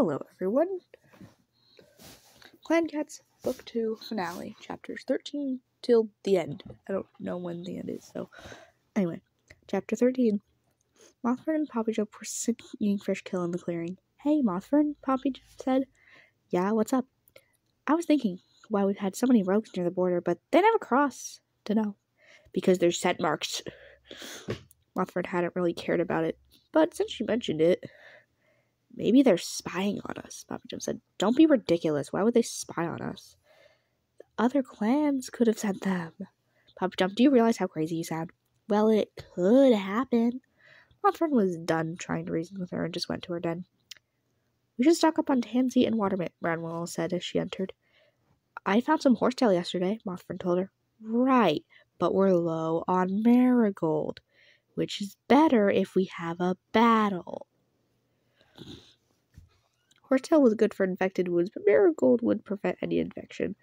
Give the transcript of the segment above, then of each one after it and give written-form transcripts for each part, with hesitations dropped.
Hello, everyone. Clancats, Book 2, Finale, Chapters 13 till the end. I don't know when the end is, so... Anyway, Chapter 13. Mothfern and Poppyjump were sitting eating fresh kill in the clearing. Hey, Mothfern, Poppyjump said. Yeah, what's up? I was thinking why we've had so many rogues near the border, but they never cross. Dunno. Because there's scent marks. Mothfern hadn't really cared about it, but since she mentioned it... Maybe they're spying on us, Poppyjump said. Don't be ridiculous. Why would they spy on us? Other clans could have sent them. Poppyjump, do you realize how crazy you sound? Well, it could happen. Mothfern was done trying to reason with her and just went to her den. We should stock up on tansy and watermint, Branwell said as she entered. I found some horsetail yesterday, Mothfern told her. Right, but we're low on marigold, which is better if we have a battle. Horsetail was good for infected wounds, but marigold would prevent any infection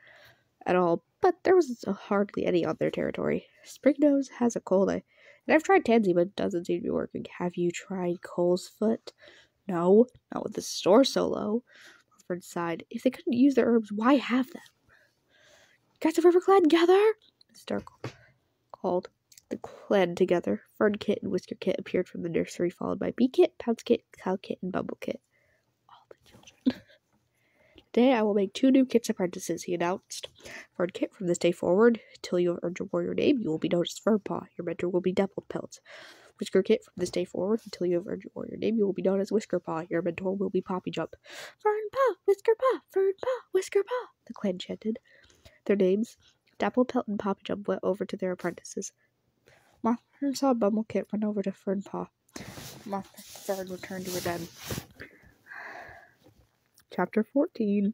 at all, but there was hardly any on their territory. Springnose has a cold, and I've tried tansy, but it doesn't seem to be working. Have you tried Cole's foot? No, not with the store so low. Wilfred sighed. If they couldn't use their herbs, why have them? Guys of River Clan, gather! Mr. called. The clan together. Fern Kit and Whisker Kit appeared from the nursery, followed by Bee Kit, Pounce Kit, Cow Kit, and Bumble Kit. Today I will make 2 new Kit's apprentices, he announced. Fern Kit, from this day forward, till you have earned your warrior name, you will be known as Fernpaw. Your mentor will be Devilpelt. Whisker Kit, from this day forward, until you have earned your warrior name, you will be known as Whiskerpaw. Your mentor will be Poppyjump. Fernpaw, Whiskerpaw, Fernpaw, Whiskerpaw, the clan chanted. Their names, Dapplepelt and Poppyjump, went over to their apprentices. Mothfern saw Bumblecit run over to Fernpaw. Mothfern returned to her den. Chapter 14.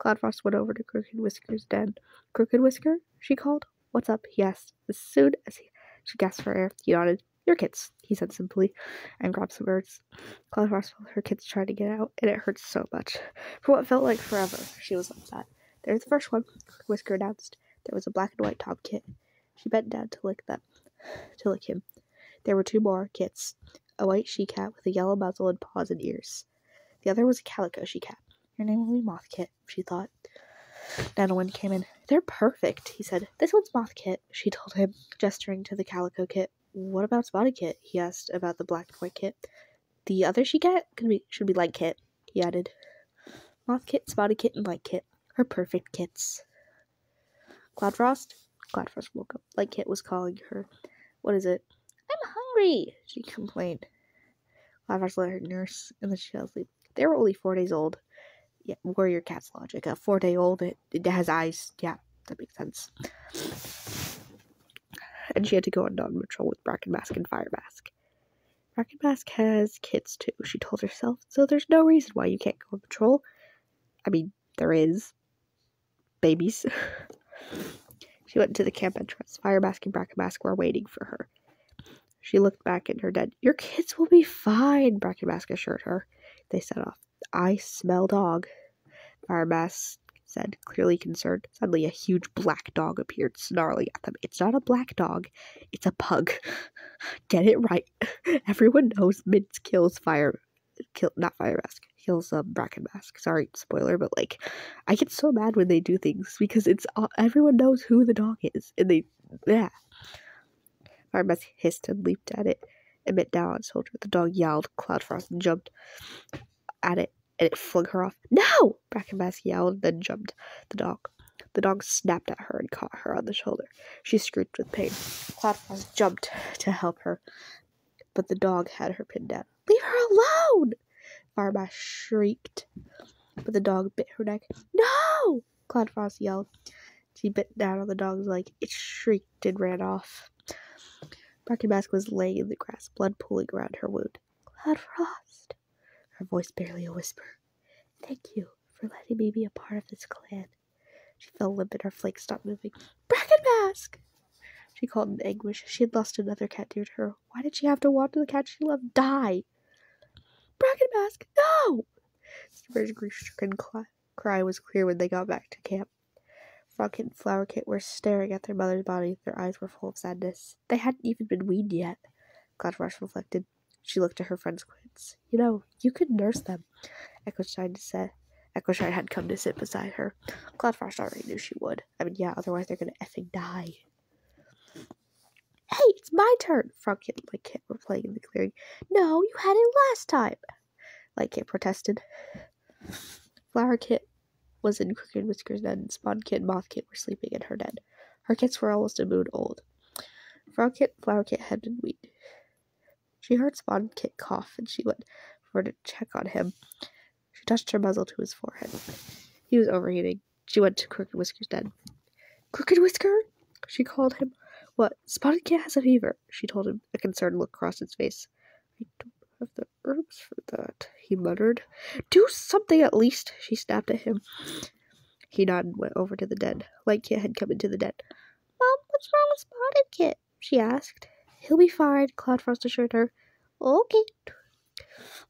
Cloudfrost went over to Crooked Whisker's den. Crooked Whisker? She called. What's up? He asked. As soon as she gasped for air, he nodded. Your kits, he said simply, and grabbed some birds. Cloudfrost felt her kits trying to get out, and it hurt so much. For what felt like forever, she was upset. There's the first one, Crooked Whisker announced. There was a black and white top kit. She bent down to lick him. There were 2 more kits. A white she-cat with a yellow muzzle and paws and ears. The other was a calico she-cat. Your name will be Moth Kit, she thought. Nanowind came in. They're perfect, he said. This one's Moth Kit, she told him, gesturing to the calico kit. What about Spotted Kit? He asked about the black and white kit. The other she-cat should be Light Kit, he added. Moth Kit, Spotted Kit, and Light Kit. Her perfect kits. Cloudfrost woke up. Light Kit was calling her. What is it? I'm hungry, she complained. Cloudfrost let her nurse, and then she fell asleep. They were only 4 days old. Yeah, warrior cat's logic. A 4-day-old, it has eyes. Yeah, that makes sense. And she had to go on patrol with Bracken Mask and Fire Mask. Bracken Mask has kids too, she told herself, so there's no reason why you can't go on patrol. I mean, there is. Babies. She went into the camp entrance. Fire Mask and Bracken Mask were waiting for her. She looked back in her den. Your kids will be fine, Bracken Mask assured her. They set off. I smell dog, Fire Mask said, clearly concerned. Suddenly a huge black dog appeared, snarling at them. It's not a black dog, it's a pug. Get it right. Everyone knows Mince kills not Fire Mask. Kills Bracken Mask. Sorry, spoiler, but I get so mad when they do things because everyone knows who the dog is, and Fire Mask hissed and leaped at it and bit down on its shoulder. The dog yelled. Cloudfrost jumped at it, and it flung her off. No! Bracken Mask yelled and then jumped the dog. The dog snapped at her and caught her on the shoulder. She screeched with pain. Cloudfrost jumped to help her, but the dog had her pinned down. Leave her alone! Fire Mask shrieked, but the dog bit her neck. No! Cloudfrost yelled. She bit down on the dog's leg. It shrieked and ran off. Bracken Mask was laying in the grass, blood pooling around her wound. Cloudfrost, her voice barely a whisper. Thank you for letting me be a part of this clan. She fell limp and her flakes stopped moving. Bracken Mask! She called in anguish. She had lost another cat dear to her. Why did she have to watch the cat she loved die? Bracken Mask, no! Skipper's grief-stricken cry was clear when they got back to camp. Frog Kit and Flower Kit were staring at their mother's body. Their eyes were full of sadness. They hadn't even been weaned yet, Cloudfrost reflected. She looked at her friends kittens. You know, you could nurse them, Echoshine said. Echoshine had come to sit beside her. Cloudfrost already knew she would. I mean, yeah, otherwise they're gonna effing die. Hey, it's my turn! Frogkit and Lightkit were playing in the clearing. No, you had it last time! Lightkit protested. Flowerkit was in Crooked Whisker's den, and Spawnkit and Mothkit were sleeping in her den. Her kits were almost a moon old. Frogkit and Flowerkit had been weaned. She heard Spawnkit cough, and she went for to check on him. She touched her muzzle to his forehead. He was overeating. She went to Crooked Whisker's den. Crooked Whisker? She called him. What? Spotted Cat has a fever, she told him, a concerned look across its face. I don't have the herbs for that, he muttered. Do something at least, she snapped at him. He nodded and went over to the den. Lightkit had come into the den. Mom, what's wrong with Spotted Kit? She asked. He'll be fine, Cloudfrost assured her. Okay.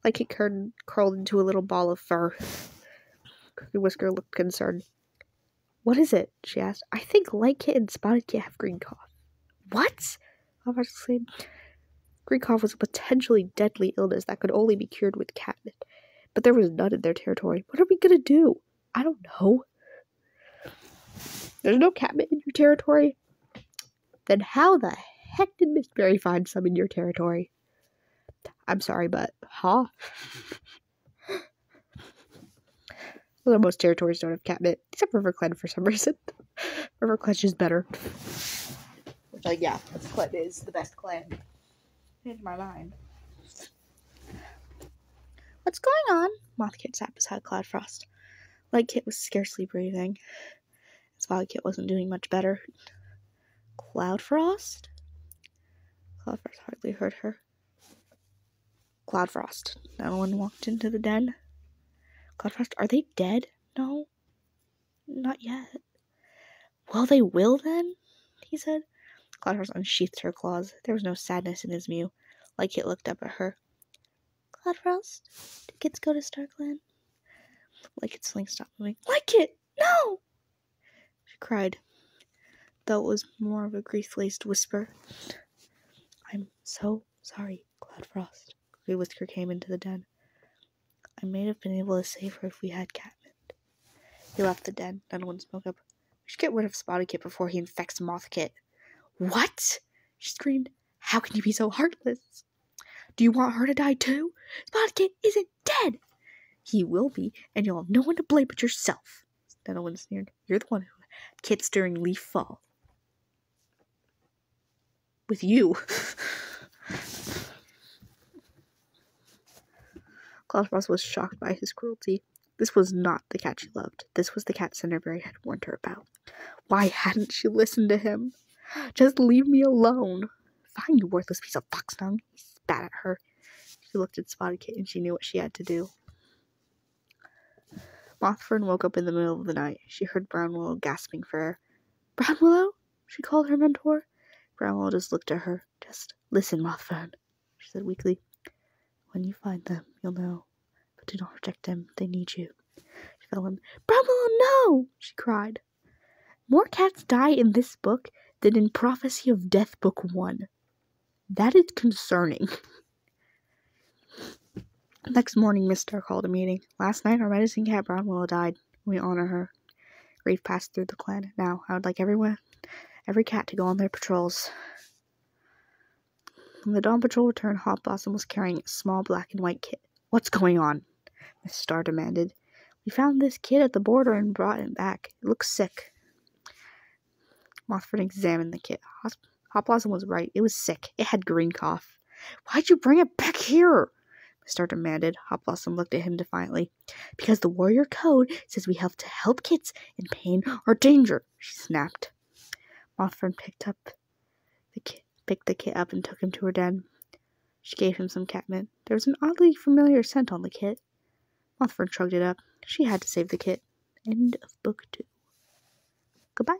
Lightkit curled into a little ball of fur. Crooked Whisker looked concerned. What is it? She asked. I think Lightkit and Spotted Kit have green cough. What? Cloudfrost exclaimed. Green cough was a potentially deadly illness that could only be cured with catnip. But there was none in their territory. What are we gonna do? I don't know. There's no catnip in your territory? Then how the heck did Miss Berry find some in your territory? I'm sorry, but, huh? Although most territories don't have catnip, except RiverClan for some reason. RiverClan's just better. Which, like, yeah, this clan is the best clan. In my mind. What's going on? Mothkit sat beside Cloudfrost. Lightkit was scarcely breathing. Spottkit wasn't doing much better. Cloudfrost? Cloudfrost hardly heard her. Cloudfrost. No one walked into the den. Cloudfrost, are they dead? No. Not yet. Well, they will then? He said. Cloudfrost unsheathed her claws. There was no sadness in his mew. Lightkit looked up at her. Cloudfrost, do kids go to StarClan? Lightkit's sling stopped moving. Lightkit, no! She cried, though it was more of a grief-laced whisper. I'm so sorry, Cloudfrost. Crooked Whisker came into the den. I may have been able to save her if we had catnip. He left the den. None one spoke up. We should get rid of Spotted Kit before he infects Mothkit. What? She screamed. How can you be so heartless? Do you want her to die too? Spotted Kit isn't dead. He will be, and you'll have no one to blame but yourself. Denowin sneered. You're the one who had kits during leaf fall. With you. Cloudfrost was shocked by his cruelty. This was not the cat she loved. This was the cat Cinderberry had warned her about. Why hadn't she listened to him? Just leave me alone. Fine, you worthless piece of fox dung. He spat at her. She looked at Spotted Kit and she knew what she had to do. Mothfern woke up in the middle of the night. She heard Brownwillow gasping for air. Brownwillow? She called her mentor. Brownwillow just looked at her. Just listen, Mothfern, she said weakly. When you find them, you'll know. But do not reject them. They need you. She fell in. Brownwillow, no! She cried. More cats die in this book than in Prophecy of Death Book 1. That is concerning. Next morning, Miss Star called a meeting. Last night, our medicine cat Brownwillow died. We honor her. Grief passed through the clan. Now, I would like every cat to go on their patrols. When the dawn patrol returned, Hot Blossom was carrying a small black and white kit. What's going on? Miss Star demanded. We found this kid at the border and brought him back. It looks sick. Mothfern examined the kit. Hot Blossom was right. It was sick. It had green cough. Why'd you bring it back here? Miss Star demanded. Hot Blossom looked at him defiantly. Because the warrior code says we have to help kids in pain or danger, she snapped. Mothfern picked the kit up and took him to her den. She gave him some catnip. There was an oddly familiar scent on the kit. Mothfern shrugged it up. She had to save the kit. End of book 2. Goodbye.